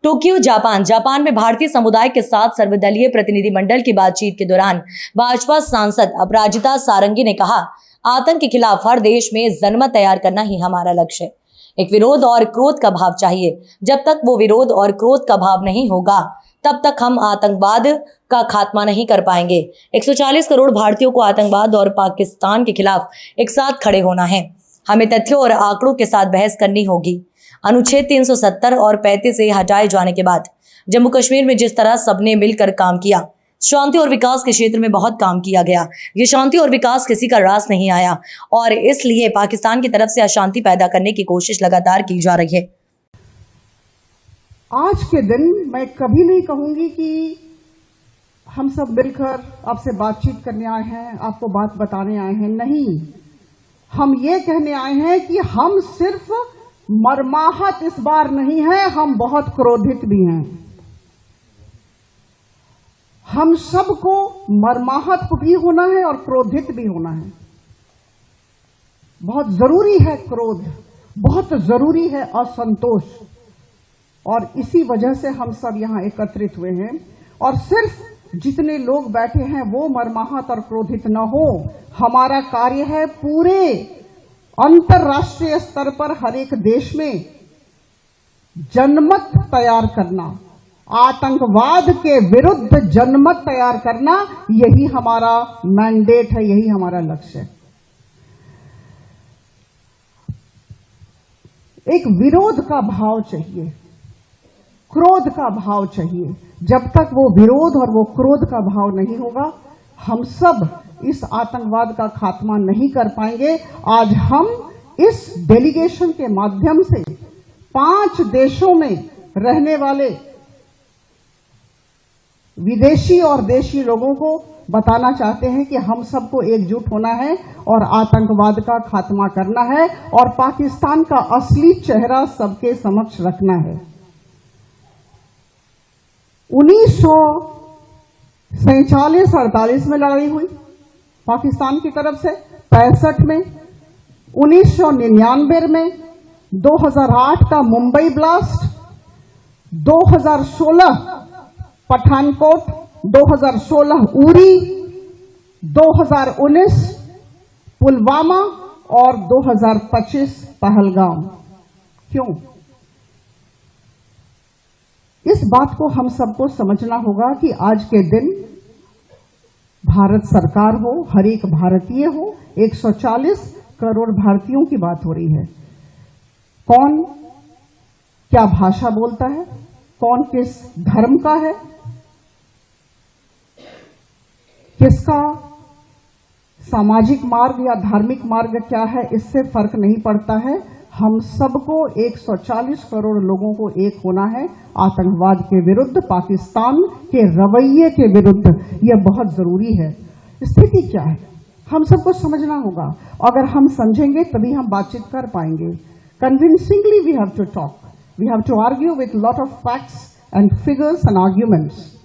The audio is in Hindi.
टोक्यो जापान में भारतीय समुदाय के साथ सर्वदलीय प्रतिनिधिमंडल की बातचीत के दौरान भाजपा सांसद अपराजिता सारंगी ने कहा, आतंक के खिलाफ हर देश में जनमत तैयार करना ही हमारा लक्ष्य है। एक विरोध और क्रोध का भाव चाहिए। जब तक वो विरोध और क्रोध का भाव नहीं होगा तब तक हम आतंकवाद का खात्मा नहीं कर पाएंगे। 140 करोड़ भारतीयों को आतंकवाद और पाकिस्तान के खिलाफ एक साथ खड़े होना है। हमें तथ्यों और आंकड़ों के साथ बहस करनी होगी। अनुच्छेद 370 और 35 से हटाए जाने के बाद जम्मू कश्मीर में जिस तरह सबने मिलकर काम किया, शांति और विकास के क्षेत्र में बहुत काम किया गया। ये शांति और विकास किसी का रास नहीं आया और इसलिए पाकिस्तान की तरफ से अशांति पैदा करने की कोशिश लगातार की जा रही है। आज के दिन मैं कभी नहीं कहूंगी कि हम सब मिलकर आपसे बातचीत करने आए हैं, आपको बात बताने आए हैं। नहीं, हम ये कहने आए हैं कि हम सिर्फ मर्माहत इस बार नहीं है, हम बहुत क्रोधित भी हैं। हम सबको मर्माहत भी होना है और क्रोधित भी होना है। बहुत जरूरी है क्रोध, बहुत जरूरी है असंतोष, और इसी वजह से हम सब यहां एकत्रित हुए हैं। और सिर्फ जितने लोग बैठे हैं वो मर्माहत और क्रोधित न हो। हमारा कार्य है पूरे अंतर्राष्ट्रीय स्तर पर हर एक देश में जनमत तैयार करना, आतंकवाद के विरुद्ध जनमत तैयार करना, यही हमारा मैंडेट है, यही हमारा लक्ष्य है। एक विरोध का भाव चाहिए, क्रोध का भाव चाहिए। जब तक वो विरोध और वो क्रोध का भाव नहीं होगा, हम सब इस आतंकवाद का खात्मा नहीं कर पाएंगे। आज हम इस डेलीगेशन के माध्यम से 5 देशों में रहने वाले विदेशी और देशी लोगों को बताना चाहते हैं कि हम सबको एकजुट होना है और आतंकवाद का खात्मा करना है और पाकिस्तान का असली चेहरा सबके समक्ष रखना है। 1947-48 में लड़ाई हुई पाकिस्तान की तरफ से, 65 में, 1999 में, 2008 का मुंबई ब्लास्ट, 2016 पठानकोट, 2016 उरी, 2019 पुलवामा और 2025 पहलगाम। क्यों? इस बात को हम सबको समझना होगा कि आज के दिन भारत सरकार हो, हर एक भारतीय हो, 140 करोड़ भारतीयों की बात हो रही है। कौन क्या भाषा बोलता है, कौन किस धर्म का है, किसका सामाजिक मार्ग या धार्मिक मार्ग क्या है, इससे फर्क नहीं पड़ता है। हम सबको 140 करोड़ लोगों को एक होना है आतंकवाद के विरुद्ध, पाकिस्तान के रवैये के विरुद्ध। यह बहुत जरूरी है। स्थिति क्या है हम सबको समझना होगा। अगर हम समझेंगे तभी हम बातचीत कर पाएंगे। Convincingly we have to talk, we have to argue with lot of facts and figures and arguments.